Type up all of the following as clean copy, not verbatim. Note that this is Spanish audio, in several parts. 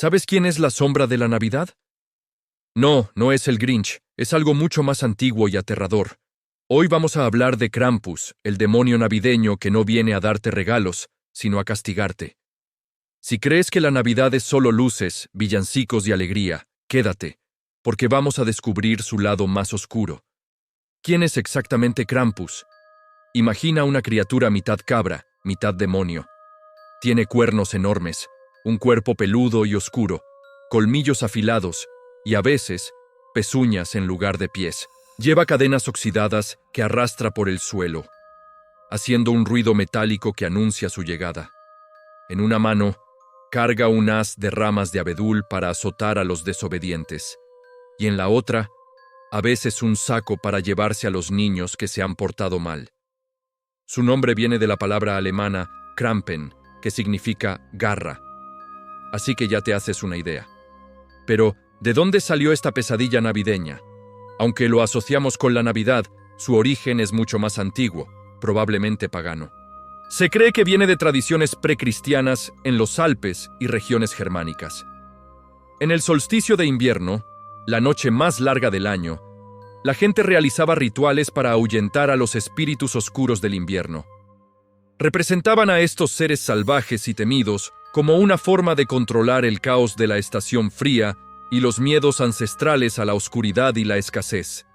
¿Sabes quién es la sombra de la Navidad? No, no es el Grinch, es algo mucho más antiguo y aterrador. Hoy vamos a hablar de Krampus, el demonio navideño que no viene a darte regalos, sino a castigarte. Si crees que la Navidad es solo luces, villancicos y alegría, quédate, porque vamos a descubrir su lado más oscuro. ¿Quién es exactamente Krampus? Imagina una criatura mitad cabra, mitad demonio. Tiene cuernos enormes, un cuerpo peludo y oscuro, colmillos afilados y a veces pezuñas en lugar de pies. Lleva cadenas oxidadas que arrastra por el suelo, haciendo un ruido metálico que anuncia su llegada. En una mano, carga un haz de ramas de abedul para azotar a los desobedientes, y en la otra, a veces un saco para llevarse a los niños que se han portado mal. Su nombre viene de la palabra alemana Krampen, que significa garra. Así que ya te haces una idea. Pero, ¿de dónde salió esta pesadilla navideña? Aunque lo asociamos con la Navidad, su origen es mucho más antiguo, probablemente pagano. Se cree que viene de tradiciones precristianas en los Alpes y regiones germánicas. En el solsticio de invierno, la noche más larga del año, la gente realizaba rituales para ahuyentar a los espíritus oscuros del invierno. Representaban a estos seres salvajes y temidos como una forma de controlar el caos de la estación fría y los miedos ancestrales a la oscuridad y la escasez.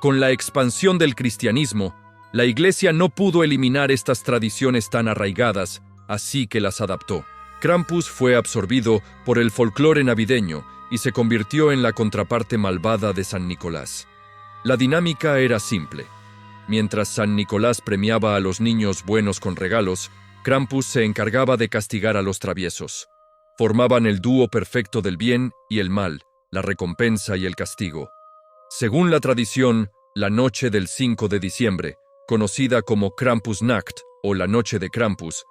Con la expansión del cristianismo, la Iglesia no pudo eliminar estas tradiciones tan arraigadas, así que las adaptó. Krampus fue absorbido por el folclore navideño y se convirtió en la contraparte malvada de San Nicolás. La dinámica era simple. Mientras San Nicolás premiaba a los niños buenos con regalos, Krampus se encargaba de castigar a los traviesos. Formaban el dúo perfecto del bien y el mal, la recompensa y el castigo. Según la tradición, la noche del 5 de diciembre, conocida como Krampusnacht o la noche de Krampus,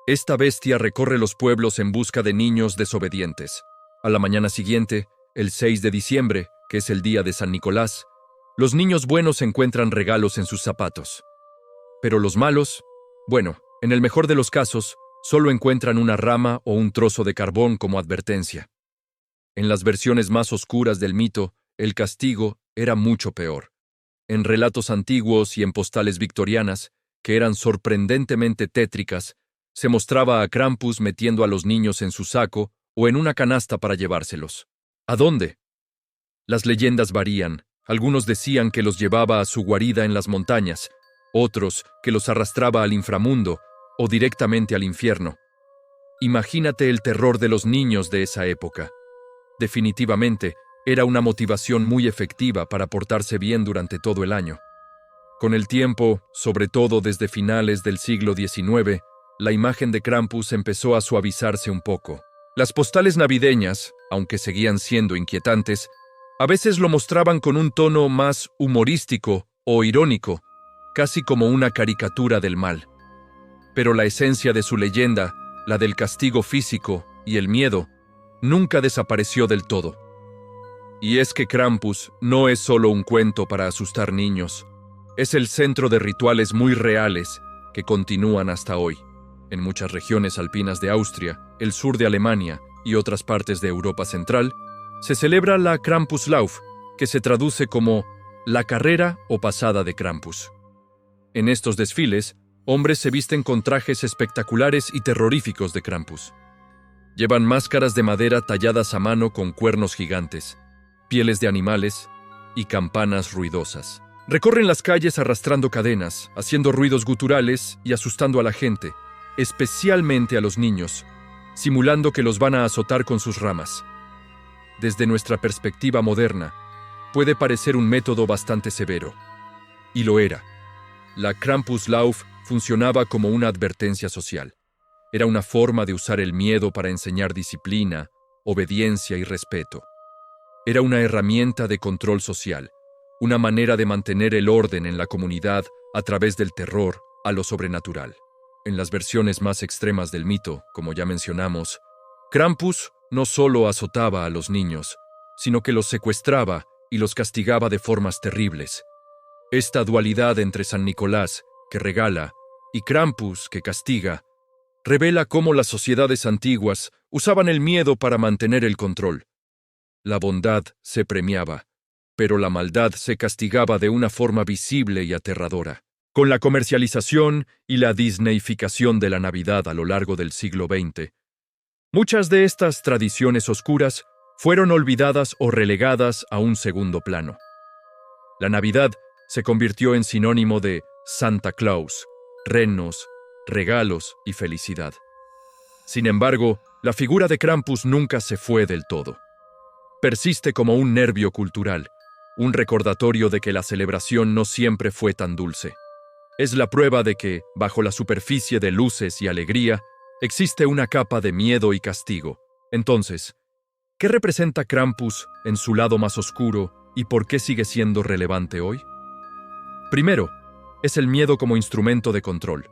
esta bestia recorre los pueblos en busca de niños desobedientes. A la mañana siguiente, el 6 de diciembre, que es el día de San Nicolás, los niños buenos encuentran regalos en sus zapatos. Pero los malos, bueno, en el mejor de los casos, solo encuentran una rama o un trozo de carbón como advertencia. En las versiones más oscuras del mito, el castigo era mucho peor. En relatos antiguos y en postales victorianas, que eran sorprendentemente tétricas, se mostraba a Krampus metiendo a los niños en su saco o en una canasta para llevárselos. ¿A dónde? Las leyendas varían. Algunos decían que los llevaba a su guarida en las montañas, otros que los arrastraba al inframundo o directamente al infierno. Imagínate el terror de los niños de esa época. Definitivamente, era una motivación muy efectiva para portarse bien durante todo el año. Con el tiempo, sobre todo desde finales del siglo XIX, la imagen de Krampus empezó a suavizarse un poco. Las postales navideñas, aunque seguían siendo inquietantes, a veces lo mostraban con un tono más humorístico o irónico, casi como una caricatura del mal. Pero la esencia de su leyenda, la del castigo físico y el miedo, nunca desapareció del todo. Y es que Krampus no es solo un cuento para asustar niños, es el centro de rituales muy reales que continúan hasta hoy. En muchas regiones alpinas de Austria, el sur de Alemania y otras partes de Europa Central, se celebra la Krampuslauf, que se traduce como la carrera o pasada de Krampus. En estos desfiles, hombres se visten con trajes espectaculares y terroríficos de Krampus. Llevan máscaras de madera talladas a mano con cuernos gigantes, pieles de animales y campanas ruidosas. Recorren las calles arrastrando cadenas, haciendo ruidos guturales y asustando a la gente, especialmente a los niños, simulando que los van a azotar con sus ramas. Desde nuestra perspectiva moderna, puede parecer un método bastante severo. Y lo era. La Krampuslauf funcionaba como una advertencia social. Era una forma de usar el miedo para enseñar disciplina, obediencia y respeto. Era una herramienta de control social, una manera de mantener el orden en la comunidad a través del terror a lo sobrenatural. En las versiones más extremas del mito, como ya mencionamos, Krampus no solo azotaba a los niños, sino que los secuestraba y los castigaba de formas terribles. Esta dualidad entre San Nicolás, que regala, y Krampus, que castiga, revela cómo las sociedades antiguas usaban el miedo para mantener el control. La bondad se premiaba, pero la maldad se castigaba de una forma visible y aterradora. Con la comercialización y la disneyificación de la Navidad a lo largo del siglo XX, muchas de estas tradiciones oscuras fueron olvidadas o relegadas a un segundo plano. La Navidad se convirtió en sinónimo de Santa Claus, renos, regalos y felicidad. Sin embargo, la figura de Krampus nunca se fue del todo. Persiste como un nervio cultural, un recordatorio de que la celebración no siempre fue tan dulce. Es la prueba de que, bajo la superficie de luces y alegría, existe una capa de miedo y castigo. Entonces, ¿qué representa Krampus en su lado más oscuro y por qué sigue siendo relevante hoy? Primero, es el miedo como instrumento de control.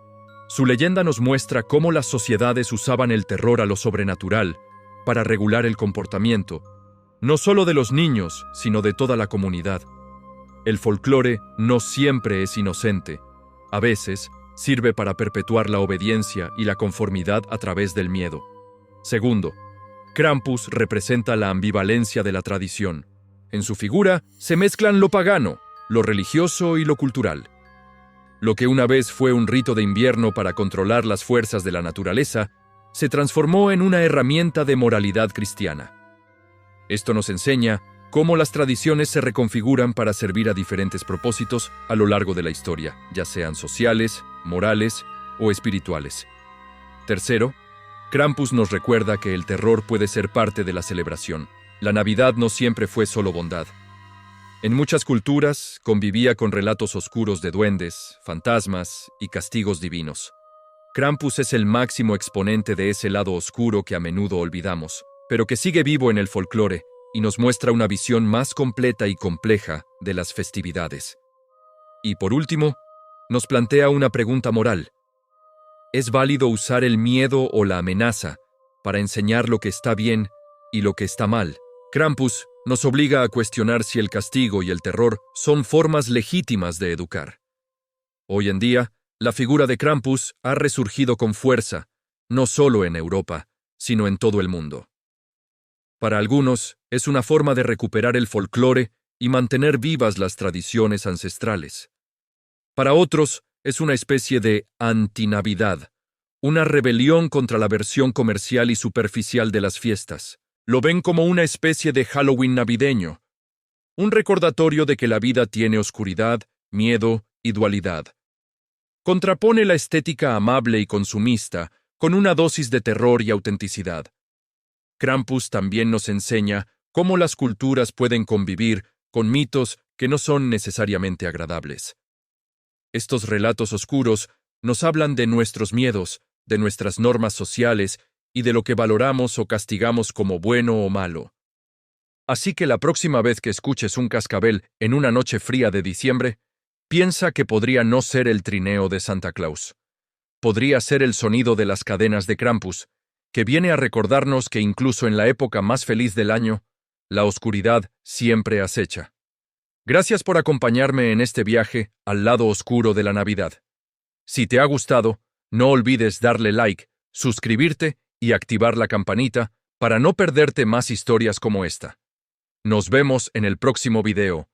Su leyenda nos muestra cómo las sociedades usaban el terror a lo sobrenatural para regular el comportamiento, no solo de los niños, sino de toda la comunidad. El folclore no siempre es inocente. A veces, sirve para perpetuar la obediencia y la conformidad a través del miedo. Segundo, Krampus representa la ambivalencia de la tradición. En su figura se mezclan lo pagano, lo religioso y lo cultural. Lo que una vez fue un rito de invierno para controlar las fuerzas de la naturaleza, se transformó en una herramienta de moralidad cristiana. Esto nos enseña cómo las tradiciones se reconfiguran para servir a diferentes propósitos a lo largo de la historia, ya sean sociales, morales o espirituales. Tercero, Krampus nos recuerda que el terror puede ser parte de la celebración. La Navidad no siempre fue solo bondad. En muchas culturas convivía con relatos oscuros de duendes, fantasmas y castigos divinos. Krampus es el máximo exponente de ese lado oscuro que a menudo olvidamos, pero que sigue vivo en el folclore y nos muestra una visión más completa y compleja de las festividades. Y por último, nos plantea una pregunta moral. ¿Es válido usar el miedo o la amenaza para enseñar lo que está bien y lo que está mal? Krampus nos obliga a cuestionar si el castigo y el terror son formas legítimas de educar. Hoy en día, la figura de Krampus ha resurgido con fuerza, no solo en Europa, sino en todo el mundo. Para algunos, es una forma de recuperar el folclore y mantener vivas las tradiciones ancestrales. Para otros, es una especie de antinavidad, una rebelión contra la versión comercial y superficial de las fiestas. Lo ven como una especie de Halloween navideño, un recordatorio de que la vida tiene oscuridad, miedo y dualidad. Contrapone la estética amable y consumista con una dosis de terror y autenticidad. Krampus también nos enseña cómo las culturas pueden convivir con mitos que no son necesariamente agradables. Estos relatos oscuros nos hablan de nuestros miedos, de nuestras normas sociales y de lo que valoramos o castigamos como bueno o malo. Así que la próxima vez que escuches un cascabel en una noche fría de diciembre, piensa que podría no ser el trineo de Santa Claus. Podría ser el sonido de las cadenas de Krampus, que viene a recordarnos que incluso en la época más feliz del año, la oscuridad siempre acecha. Gracias por acompañarme en este viaje al lado oscuro de la Navidad. Si te ha gustado, no olvides darle like, suscribirte y activar la campanita para no perderte más historias como esta. Nos vemos en el próximo video.